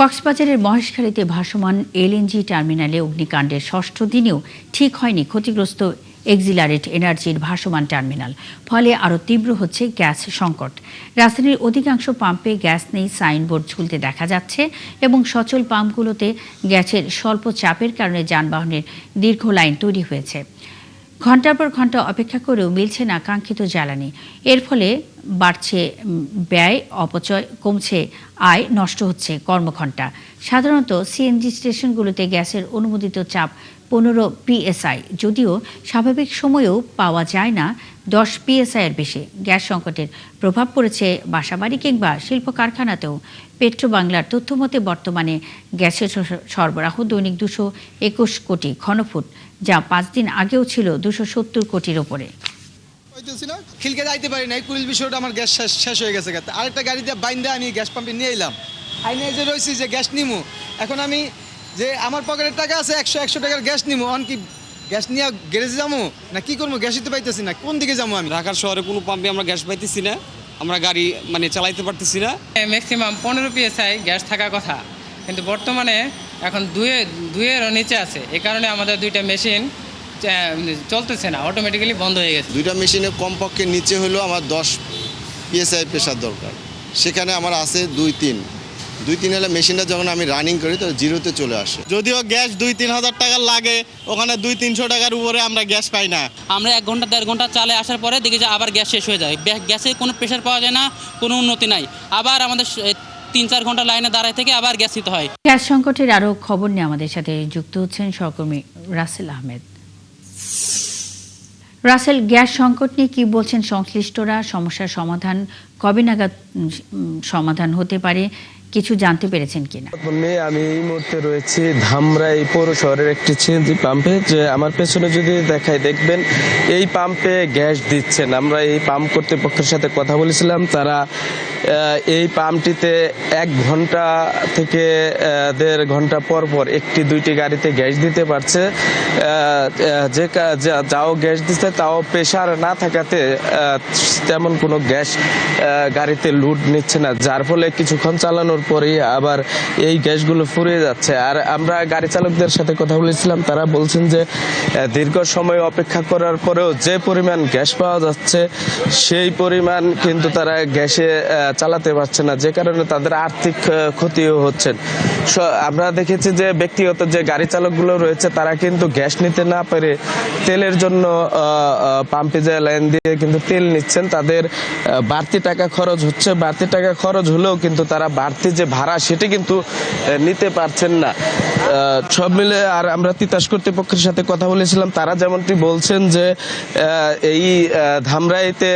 কক্সবাজারের মহেশখালীতে ভাসমান এলএনজি টার্মিনালে অগ্নিকাণ্ডের ষষ্ঠ দিনেও ঠিক হয়নি ক্ষতিগ্রস্ত এক্সিলারেট এনার্জির ভাসমান টার্মিনাল। ফলে আরও তীব্র হচ্ছে গ্যাস সংকট। রাজধানীর অধিকাংশ পাম্পে গ্যাস নেই সাইনবোর্ড ঝুলতে দেখা যাচ্ছে এবং সচল পাম্পগুলোতে গ্যাসের স্বল্প চাপের কারণে যানবাহনের দীর্ঘ লাইন তৈরি হয়েছে। ঘণ্টার পর ঘণ্টা অপেক্ষা করেও মিলছে না কাঙ্ক্ষিত জ্বালানি। এর ফলে বাড়ছে ব্যয়, অপচয়, কমছে আয়, নষ্ট হচ্ছে কর্মঘণ্টা। সাধারণত সিএনজি স্টেশনগুলোতে গ্যাসের অনুমোদিত চাপ 15 PSI, যদিও স্বাভাবিক সময়েও পাওয়া যায় না 10 PSI এর বেশি। গ্যাস সংকটের প্রভাব পড়েছে বাসাবাড়ি কিংবা শিল্প কারখানাতেও। পেট্রো বাংলার তথ্যমতে বর্তমানে গ্যাসের সরবরাহ দৈনিক 221 কোটি ঘনফুট, যা 5 দিন আগেও ছিল 270 কোটির ওপরে। খিলকে যাইতে পারি নাই, পুলিশ বিষয়টা আমার গ্যাস শেষ হয়ে গেছে। আরেকটা গাড়ি দিয়ে বাইন্দা আমি গ্যাস পাম্পে নিয়ে এলাম। আইনে যে রয়েছি যে গ্যাস নিমু, এখন আমি যে আমার পকেটের টাকা আছে 100 টাকার গ্যাস নিমু, অন কি গ্যাস নিয়ে গ্যারেজে যাবো না কি করবো? গ্যাসই তো পাইতেছি না, কোন দিকে যাবো? আমি ঢাকার শহরে কোনো পাম্পে আমরা গ্যাস পাইতেছি না, আমরা গাড়ি চালাইতে পারতেছি না। ম্যাক্সিমাম 15 PSI গ্যাস থাকার কথা, কিন্তু বর্তমানে এখন দুইয়েরও নিচে আছে। এই কারণে আমাদের দুইটা মেশিন চলতেছে না, অটোমেটিক্যালি বন্ধ হয়ে গেছে। দুইটা মেশিনে কমপক্ষে নিচে হলেও আমার 10 PSI প্রেশার দরকার। সেখানে আমার আছে 2-3 হলে মেশিনটা যখন আমি রানিং করি তো জিরোতে চলে আসে। যদিও গ্যাস 2-3 হাজার টাকা লাগে, ওখানে 200-300 টাকার উপরে আমরা গ্যাস পাই না। আমরা 1 ঘন্টা 1.5 ঘন্টা চালে আসার পরে দেখি যে আবার গ্যাস শেষ হয়ে যায়। গ্যাসে কোনো প্রেশার পাওয়া যায় না, কোনো উন্নতি নাই। আবার আমাদের 3-4 ঘন্টা লাইনে দাঁড়ায় থেকে আবার গ্যাস নিতে হয়। গ্যাস সংকটের আরও খবর নিয়ে আমাদের সাথে যুক্ত হচ্ছেন সহকর্মী রাসেল আহমেদ। রাসেল, গ্যাস সংকট নিয়ে কি বলছেন সংশ্লিষ্টরা? সমস্যার সমাধান কবে নাগাদ সমাধান হতে পারে, কিছু জানতে পেরেছেন কিনা? আমি এই মুহূর্তে রয়েছি ধামরাই পৌর শহরের একটি সিএনজি পাম্পে। যে আমার পেছনে যদি দেখায় দেখবেন এই পাম্পে গ্যাস দিচ্ছেন। আমরা এই পাম্প কর্তৃপক্ষের সাথে কথা বলেছিলাম। তারা এই পাম্পটিতে 1 ঘন্টা থেকে 1.5 ঘন্টা পর পর 1-2টি গাড়িতে গ্যাস দিতে পারছে। যে যাও গ্যাস দিচ্ছে তাও প্রেশার না থাকাতে তেমন কোনো গ্যাস গাড়িতে লোড নিচ্ছে না, যার ফলে কিছুক্ষণ চালানোর পরেই আবার এই গ্যাসগুলো ফুরিয়ে যাচ্ছে। আর আমরা গাড়ি চালকদের সাথে কথা বলেছিলাম, তারা বলছেন যে দীর্ঘ সময় অপেক্ষা করার পরেও যে পরিমাণ গ্যাস পাওয়া যাচ্ছে সেই পরিমাণ কিন্তু তারা গ্যাসে চালাতে পারছে না, যে কারণে তাদের আর্থিক ক্ষতিও হচ্ছে। আমরা দেখেছি যে ব্যক্তিগত যে গাড়ি চালকগুলো রয়েছে তারা কিন্তু গ্যাস নিতে না পেরে তেলের জন্য পাম্পে যায় লাইন দিয়ে কিন্তু তেল নিচ্ছেন। তাদের বাড়তি টাকা খরচ হচ্ছে, বাড়তি টাকা খরচ হলেও কিন্তু তারা বাড়তি যে ভাড়া সেটি কিন্তু নিতে পারছেন না। সব মিলে আর আমরা তিতাস কর্তৃপক্ষের সাথে কথা বলেছিলাম, তারা যেমনটি বলছেন যে এই ধামরাইতে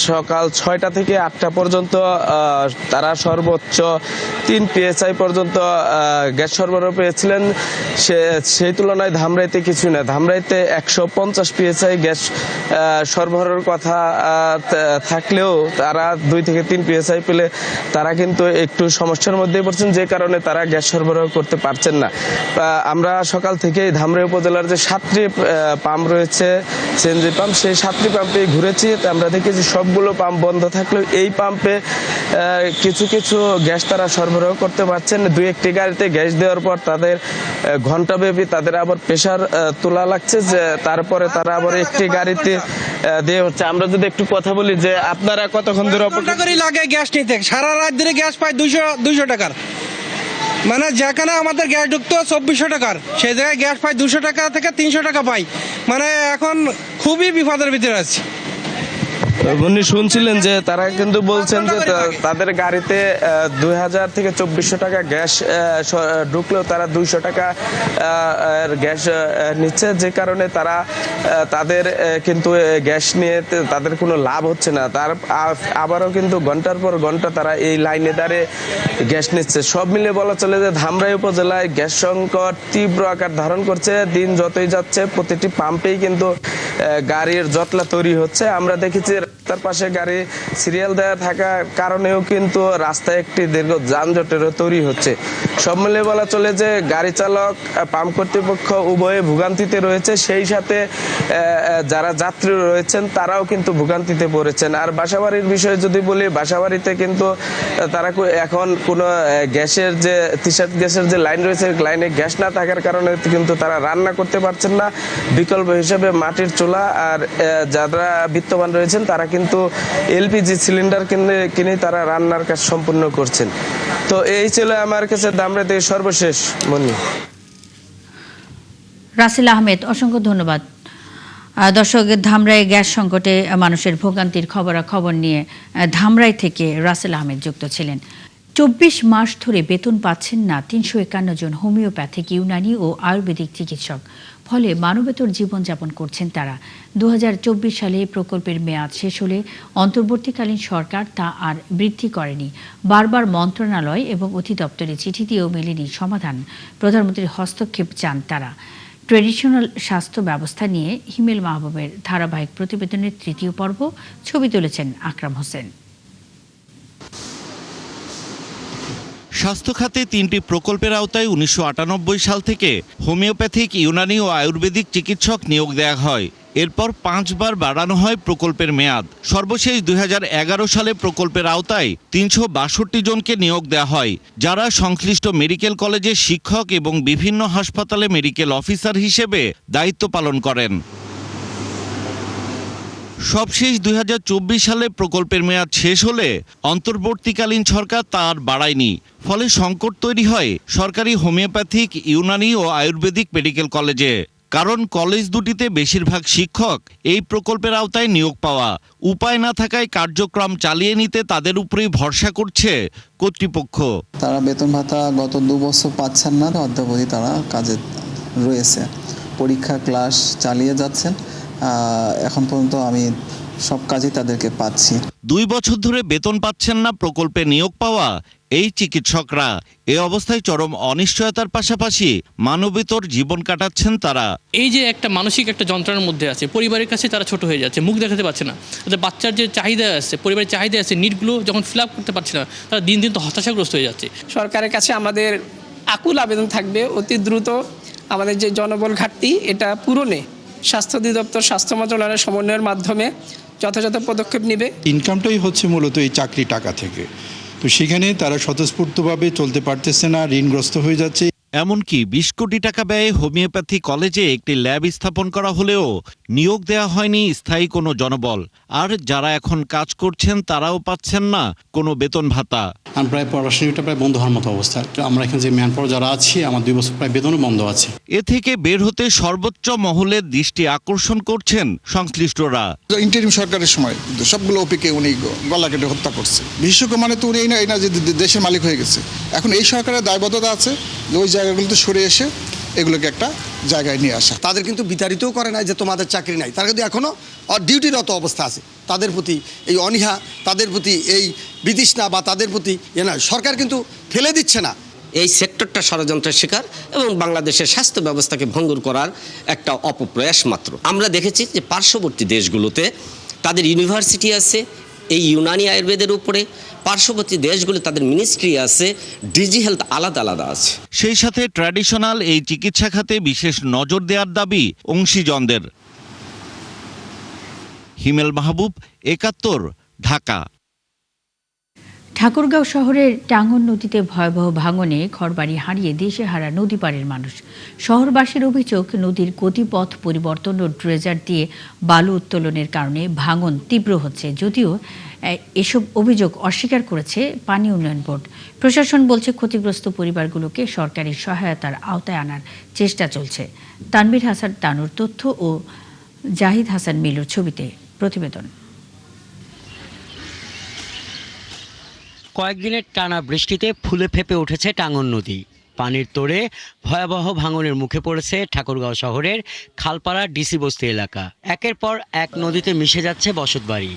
সকাল 6টা থেকে 8টা পর্যন্ত তারা সর্বোচ্চ 3 PSI পর্যন্ত গ্যাস সরবরাহ পেয়েছিলেন। সেই তুলনায় ধামরাইতে কিছু না। ধামরাইতে 150 PSI গ্যাস সরবরাহের কথা থাকলেও তারা 2 থেকে 3 PSI পেলে তারা কিন্তু একটু সমস্যার মধ্যে পড়ছেন, যে কারণে তারা গ্যাস সরবরাহ করতে পারছেন না। আমরা সকাল থেকেই ধামরাই উপজেলার যে 7টি পাম্প রয়েছে সিএনজি পাম্প, সেই 7টি পাম্পে ঘুরেছি। আমরা দেখেছি সবগুলো পাম্প বন্ধ থাকলেও এই পাম্পে কিছু কিছু গ্যাস তারা সরবরাহ করতে পারছেন। 2-1টি গাড়িতে গ্যাস দেওয়ার পর তাদের ঘন্টাব্যাপী তাদের আবার প্রেশার তোলা লাগছে, যে তারপরে তারা আবার একটি গাড়িতে দিয়ে হচ্ছে। আমরা যদি একটু কথা বলি যে আপনারা কতক্ষণ ধরে অপেক্ষা করে লাগে গ্যাস নিতে? সারা রাত ধরে গ্যাস পায় 200 টাকার, মানে যেখানে আমাদের গ্যাস ঢুকতো 2400 টাকার, সেই জায়গায় গ্যাস পাই 200 টাকা থেকে 300 টাকা পাই। মানে এখন খুবই বিপদের ভিতরে আছি। উনি শুনছিলেন যে তারা কিন্তু বলছেন যে তাদের গাড়িতে 2000 থেকে 2400 টাকা গ্যাস ঢুকলেও তারা 200 টাকা গ্যাস নিচ্ছে, যে কারণে তারা তাদের কিন্তু গ্যাস নিয়ে তাদের কোনো লাভ হচ্ছে না। তার আবারও কিন্তু ঘন্টার পর ঘন্টা তারা এই লাইনে দাঁড়িয়ে গ্যাস নিচ্ছে। সব মিলে বলা চলে যে ধামরাই উপজেলায় গ্যাস সংকট তীব্র আকার ধারণ করছে। দিন যতই যাচ্ছে প্রতিটি পাম্পেই কিন্তু গাড়ির জটলা তৈরি হচ্ছে। আমরা দেখেছি রাস্তার পাশে গাড়ি সিরিয়াল দেওয়া থাকার কারণেও কিন্তু রাস্তায় একটি দীর্ঘ যানজটেরও তৈরি হচ্ছে। সব মিলিয়ে বলা চলে যে গাড়ি চালক, পাম্প কর্তৃপক্ষ উভয়ে ভোগান্তিতে রয়েছে, সেই সাথে যারা যাত্রী রয়েছেন তারাও কিন্তু ভোগান্তিতে পড়েছেন। আর বাসাবাড়ির বিষয়ে যদি বলি, বাসাবাড়িতে কিন্তু তারা এখন কোনো গ্যাসের যে গ্যাসের যে লাইন রয়েছে, লাইনে গ্যাস না থাকার কারণে কিন্তু তারা রান্না করতে পারছেন না। বিকল্প হিসেবে মাটির চুলা, আর যারা বিত্তবান রয়েছেন তারা কিন্তু এলপিজি সিলিন্ডার কিনে তারা রান্নার কাজ সম্পূর্ণ করছেন। তো এই ছিল আমার কাছে ধামরাই থেকে সর্বশেষ মনি। রাসেল আহমেদ, অসংখ্য ধন্যবাদ। দর্শক, ধামরাই গ্যাস সংকটে মানুষের ভোগান্তির খবরাখবর নিয়ে ধামরাই থেকে রাসেল আহমেদ যুক্ত ছিলেন। 24 মাস ধরে বেতন পাচ্ছেন না 351 জন হোমিওপ্যাথিক, ইউনানি ও আয়ুর্বেদিক চিকিৎসক। ফলে মানবেতর জীবনযাপন করছেন তারা। 2024 সালে প্রকল্পের মেয়াদ শেষ হলে অন্তর্বর্তীকালীন সরকার তা আর বৃদ্ধি করেনি। বারবার মন্ত্রণালয় এবং অধিদপ্তরে চিঠি দিয়েও মেলেনি সমাধান। প্রধানমন্ত্রীর হস্তক্ষেপ চান তারা। ট্রেডিশনাল স্বাস্থ্য ব্যবস্থা নিয়ে হিমেল মাহবুবের ধারাবাহিক প্রতিবেদনের 3য় পর্ব, ছবি তুলেছেন আকরাম হোসেন। স্বাস্থ্য খাতে 3টি প্রকল্পের আওতায় 1998 সাল থেকে হোমিওপ্যাথিক, ইউনানি ও আয়ুর্বেদিক চিকিৎসক নিয়োগ দেওয়া হয়। এরপর 5 বার বাড়ানো হয় প্রকল্পের মেয়াদ। সর্বশেষ 2011 সালে প্রকল্পের আওতায় 362 জনকে নিয়োগ দেওয়া হয়, যারা সংশ্লিষ্ট মেডিকেল কলেজের শিক্ষক এবং বিভিন্ন হাসপাতালে মেডিকেল অফিসার হিসেবে দায়িত্ব পালন করেন। সবশেষ 2024 সালে প্রকল্পের মেয়াদ শেষ হলে অন্তর্বর্তীকালীন সরকার তা আর বাড়ায়নি। ফলে সংকট তৈরি হয় সরকারি হোমিওপ্যাথিক, ইউনানি ও আয়ুর্বেদিক মেডিকেল কলেজে। কারণ কলেজ দুটিতে বেশিরভাগ শিক্ষক এই প্রকল্পের আওতায় নিয়োগ পাওয়া। উপায় না থাকায় কার্যক্রম চালিয়ে নিতে তাদের উপরেই ভরসা করছে কর্তৃপক্ষ। তারা বেতন ভাতা গত 2 বছর পাচ্ছেন না, অদ্যাবধি তারা কাজে রয়েছে, পরীক্ষা ক্লাস চালিয়ে যাচ্ছেন। এখন পর্যন্ত আমি সব কাজই তাদেরকে পাচ্ছি। 2 বছর ধরে বেতন পাচ্ছেন না প্রকল্পে নিয়োগ পাওয়া এই চিকিৎসকরা। এ অবস্থায় চরম অনিশ্চয়তার পাশাপাশি মানবেতর জীবন কাটাচ্ছেন তারা। এই যে একটা মানসিক একটা যন্ত্রণার মধ্যে আছে, পরিবারের কাছে তারা ছোট হয়ে যাচ্ছে, মুখ দেখাতে পারছে না। তাদের বাচ্চার যে চাহিদা আছে, পরিবারের চাহিদা আছে, নিডগুলো যখন ফিল আপ করতে পারছে না, তারা দিন দিন তো হতাশাগ্রস্ত হয়ে যাচ্ছে। সরকারের কাছে আমাদের আকুল আবেদন থাকবে, অতি দ্রুত আমাদের যে জনবল ঘাটতি এটা পূরণে স্বাস্থ্য অধিদপ্তর, স্বাস্থ্য মন্ত্রণালয়ের সমন্বয়ের মাধ্যমে যথাযথ পদক্ষেপ নেবে। ইনকামটাই হচ্ছে মূলত এই চাকরি টাকা থেকে, তো সেখানে তারা স্বতঃস্ফূর্তভাবে চলতে পারতেছে না, ঋণগ্রস্ত হয়ে যাচ্ছে। এমনকি 20 কোটি টাকা ব্যয়ে হোমিওপ্যাথি কলেজে একটি ল্যাব স্থাপন করা হলেও নিয়োগ দেওয়া হয়নি স্থায়ী কোনো জনবল। আর যারা এখন কাজ করছেন তারাও পাচ্ছেন না কোনো বেতন ভাতা। প্রায় পড়াশোনাটা প্রায় বন্ধ হওয়ার মতো অবস্থা। আমরা এখানে যে ম্যান পাওয়ার যারা আছি, আমার 2 বছর প্রায় বেতনও বন্ধ আছে। এ থেকে বের হতে সর্বোচ্চ মহলের দৃষ্টি আকর্ষণ করছেন সংশ্লিষ্টরা। ইন্টারিম সরকারের সময় সবগুলো ওপিকে উনি গলা কেটে হত্যা করছে। বিশেষজ্ঞ মানে তো উনি এই না যে দেশের মালিক হয়ে গেছে। এখন এই সরকারের দায়বদ্ধতা আছে যে ওই জায়গাগুলোতে সরে এসে এগুলোকে একটা জায়গায় নিয়ে আসা। তাদের কিন্তু বিতাড়িতও করে নাই যে তোমাদের চাকরি নাই, তারা কিন্তু এখনও ডিউটিরত অবস্থা আছে। তাদের প্রতি এই অনীহা, তাদের প্রতি এই বিতৃষ্ণা বা তাদের প্রতি নয়, সরকার কিন্তু ফেলে দিচ্ছে না। এই সেক্টরটা ষড়যন্ত্রের শিকার এবং বাংলাদেশের স্বাস্থ্য ব্যবস্থাকে ভঙ্গুর করার একটা অপপ্রয়াস মাত্র। আমরা দেখেছি যে পার্শ্ববর্তী দেশগুলোতে তাদের ইউনিভার্সিটি আছে এই ইউনানি আয়ুর্বেদের উপরে, পার্শ্ববর্তী দেশগুলো তাদের মিনিস্ট্রি আছে, ডিজি হেলথ আলাদা আলাদা আছে। সেই সাথে ট্র্যাডিশনাল এই চিকিৎসা খাতে বিশেষ নজর দেওয়ার দাবি অংশীজনদের। হিমেল মাহবুব, 71, ঢাকা। ঠাকুরগাঁও শহরের টাঙ্গন নদীতে ভয়াবহ ভাঙনে ঘরবাড়ি হারিয়ে দেশে হারা নদী পাড়ের মানুষ। শহরবাসীর অভিযোগ, নদীর গতিপথ পরিবর্তন ও ড্রেজার দিয়ে বালু উত্তোলনের কারণে ভাঙন তীব্র হচ্ছে। যদিও এসব অভিযোগ অস্বীকার করেছে পানি উন্নয়ন বোর্ড। প্রশাসন বলছে ক্ষতিগ্রস্ত পরিবারগুলোকে সরকারি সহায়তার আওতায় আনার চেষ্টা চলছে। তানভীর হাসান তানুর তথ্য ও জাহিদ হাসান মিলুর ছবিতে প্রতিবেদন। কয়েকদিনের টানা বৃষ্টিতে ফুলে ফেপে উঠেছে টাঙ্গন নদী। পানির তোড়ে ভয়াবহ ভাঙনের মুখে পড়েছে ঠাকুরগাঁও শহরের খালপাড়া ডিসি বস্তি এলাকা। একের পর এক নদীতে মিশে যাচ্ছে বসতবাড়ি।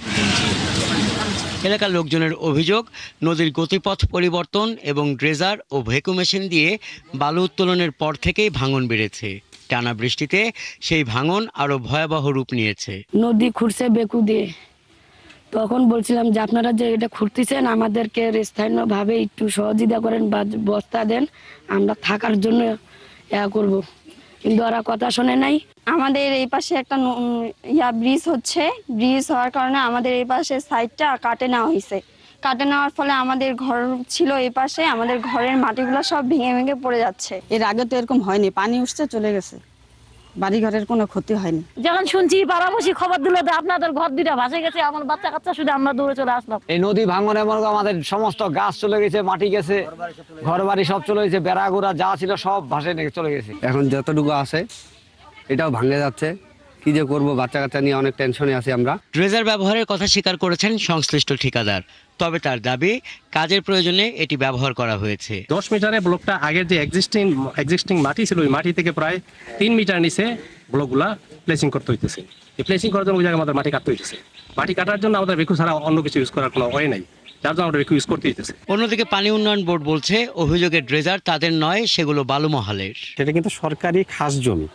এলাকার লোকজনের অভিযোগ, নদীর গতিপথ পরিবর্তন এবং ড্রেজার ও ভেকু মেশিন দিয়ে বালু উত্তোলনের পর থেকেই ভাঙন বেড়েছে। টানা বৃষ্টিতে সেই ভাঙন আরও ভয়াবহ রূপ নিয়েছে। নদী খুঁড়ছে বেকু দিয়ে, তখন বলছিলাম যে আপনারা যে এটা খুঁড়তেছেন আমাদেরকে স্থানীয়ভাবে একটু সহযোগিতা করেন বা বস্তা দেন, আমরা থাকার জন্য করব, কিন্তু ওরা কথা শোনে নাই। আমাদের এই পাশে একটা ব্রিজ হচ্ছে, ব্রিজ হওয়ার কারণে আমাদের এই পাশে সাইডটা কাটে নেওয়া হয়েছে। কাটে নেওয়ার ফলে আমাদের ঘর ছিল এই পাশে, আমাদের ঘরের মাটিগুলো সব ভেঙে ভেঙে পড়ে যাচ্ছে। এর আগে তো এরকম হয়নি, পানি উঠছে চলে গেছে, বাড়ি ঘরের কোনো ক্ষতি হয়নি। যখন শুনছি পাড়াপড়শি খবর দিল যে আপনাদের ঘর দুইটা ভাসে গেছে, আমার বাচ্চা কাচ্চা শুধু আমরা দৌড়ে চলে আসলাম। এই নদী ভাঙনে আমাদের সমস্ত গাছ চলে গেছে, মাটি গেছে, ঘর বাড়ি সব চলে গেছে, বেড়াগুড়া যা ছিল সব ভাসে নিয়ে চলে গেছে। এখন যতটুকু আছে এটাও ভাঙে যাচ্ছে, কি যে করব, বাচ্চা কাচ্চা নিয়ে অনেক টেনশনে আছি আমরা। ড্রেজার ব্যবহারের কথা স্বীকার করেছেন সংশ্লিষ্ট ঠিকাদার, তবে তার দাবি কাজের প্রয়োজনে এটি ব্যবহার করা হয়েছে। 10 মিটারের ব্লকটা আগের যে এক্সিস্টিং মাটি ছিল ওই মাটি থেকে প্রায় 3 মিটার নিচে ব্লকগুলা প্লেসিং করতে হইতেছে। এই প্লেসিং করার জন্য ওই জায়গায় আমাদের মাটি কাটতে হইতেছে। মাটি কাটার জন্য আমাদের বেকু ছাড়া অন্য কিছু ইউজ করার কোনো ওয়ে নাই, যার জন্য আমরা বেকু ইউজ করতে হইতেছে। অন্যদিকে পানি উন্নয়ন বোর্ড বলছে অভিযোগের ড্রেজার তাদের নয়, সেগুলো বালুমহালের। সেটা কিন্তু সরকারি খাস জমি,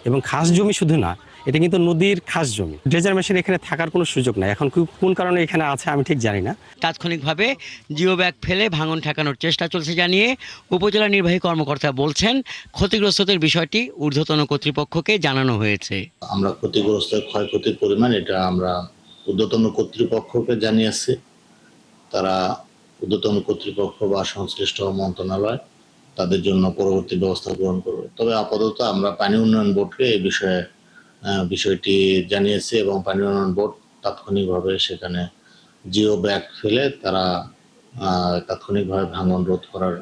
এবং খাস জমি শুধু না, এটা কিন্তু নদীর খাস জমি। ড্রেজার মেশিন এখানে থাকার কোনো সুযোগ নাই। এখন কোন কারণে এখানে আছে আমি ঠিক জানি না। তাৎক্ষণিকভাবে জিও ব্যাগ ফেলে ভাঙন ঠেকানোর চেষ্টা চলছে জানিয়ে উপজেলা নির্বাহী কর্মকর্তা বলছেন ক্ষতিগ্রস্তদের বিষয়টি ঊর্ধ্বতন কর্তৃপক্ষকে জানানো হয়েছে। আমরা ক্ষতিগ্রস্তের ক্ষয়ক্ষতির পরিমাণ এটা আমরা ঊর্ধ্বতন কর্তৃপক্ষকে জানিয়েছি। তারা ঊর্ধ্বতন কর্তৃপক্ষ বা সংশ্লিষ্ট মন্ত্রণালয় তাদের জন্য পরবর্তী ব্যবস্থা গ্রহণ করবে। তবে আপাতত আমরা পানি উন্নয়ন বোর্ডকে এই বিষয়টি জানিয়েছি এবং পানি উন্নয়ন বোর্ড তাৎক্ষণিকভাবে সেখানে জিও ব্যাগ ফেলে তারা তাৎক্ষণিকভাবে ভাঙন রোধ করার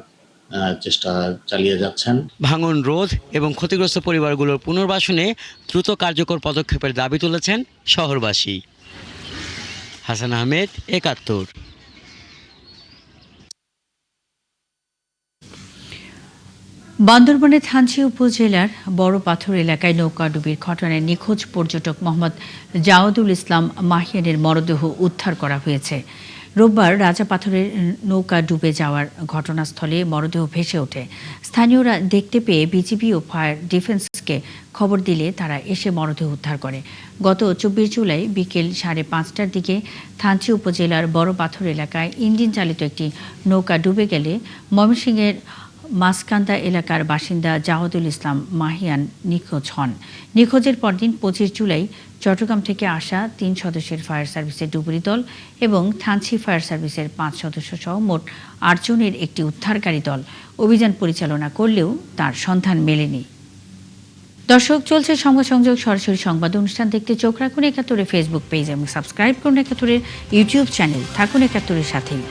চেষ্টা চালিয়ে যাচ্ছেন। ভাঙন রোধ এবং ক্ষতিগ্রস্ত পরিবারগুলোর পুনর্বাসনে দ্রুত কার্যকর পদক্ষেপের দাবি তুলেছেন শহরবাসী। হাসান আহমেদ, ৭১। বান্দরবানের থানচি উপজেলার বড় পাথর এলাকায় নৌকাডুবির ঘটনায় নিখোঁজ পর্যটক মোহাম্মদ জাওয়াদুল ইসলাম মাহিয়ানের মরদেহ উদ্ধার করা হয়েছে। রোববার রাজা পাথরের নৌকা ডুবে যাওয়ার ঘটনাস্থলে মরদেহ ভেসে ওঠে। স্থানীয়রা দেখতে পেয়ে বিজিবি ও ফায়ার ডিফেন্সকে খবর দিলে তারা এসে মরদেহ উদ্ধার করে। গত ২৪ জুলাই বিকেল ৫:৩০টার দিকে থানচি উপজেলার বড় পাথর এলাকায় ইঞ্জিন চালিত একটি নৌকা ডুবে গেলে ময়মনসিংহের মাসকান্দা এলাকার বাসিন্দা জাওয়াদুল ইসলাম মাহিয়ান নিখোঁজ হন। নিখোঁজের পরদিন ২৫ জুলাই চট্টগ্রাম থেকে আসা ৩ সদস্যের ফায়ার সার্ভিসের ডুবুরি দল এবং থানচি ফায়ার সার্ভিসের ৫ সদস্য সহ মোট ৮ জনের একটি উদ্ধারকারী দল অভিযান পরিচালনা করলেও তার সন্ধান মেলেনি। দর্শক, চলছে সংবাদ সংযোগ সরাসরি সংবাদ অনুষ্ঠান দেখতে চোখ রাখুন ৭১ ফেসবুক পেজ এবং সাবস্ক্রাইব করুন ৭১ ইউটিউব চ্যানেল। থাকুন ৭১ সাথেই।